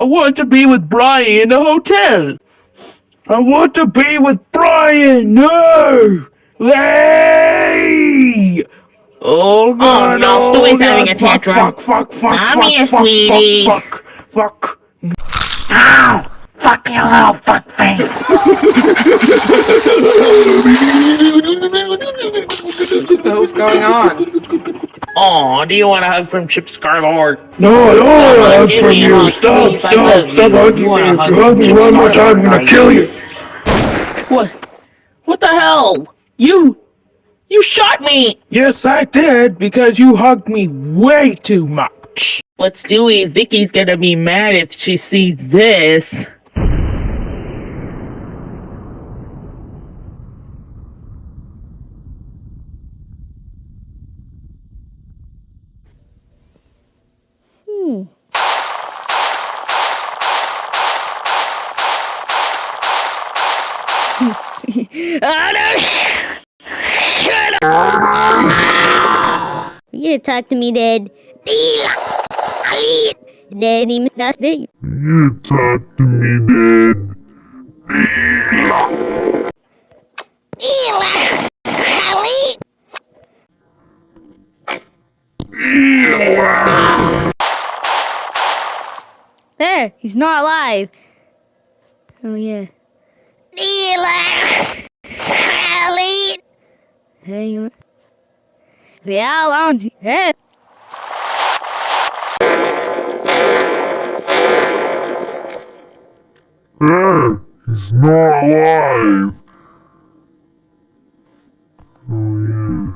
I want to be with Brian in the hotel. I want to be with Brian. No. Hey. Oh God! no, Stewie's having a tantrum. Fuck! Come here, sweetie. Fuck! Ow! Fuck you, little fuckface. What the hell's going on? Oh, do you want a hug from Chip Skylar? No, I don't want a hug give from me a you. hug, Stop please. I love you. hugging You me. want a If hug you from hug me Chip one more Skylar, time, I'm gonna right? kill you. What the hell? You shot me! Yes, I did because you hugged me way too much. But Stewie, Vicky's gonna be mad if she sees this. Oh no! Shut up! You talk to me, Dad. Daddy, Miss Dusty. You talk to me, Dad. There, he's not alive. Oh yeah. Hey, you. The alarm's head. He's not alive. Oh yeah.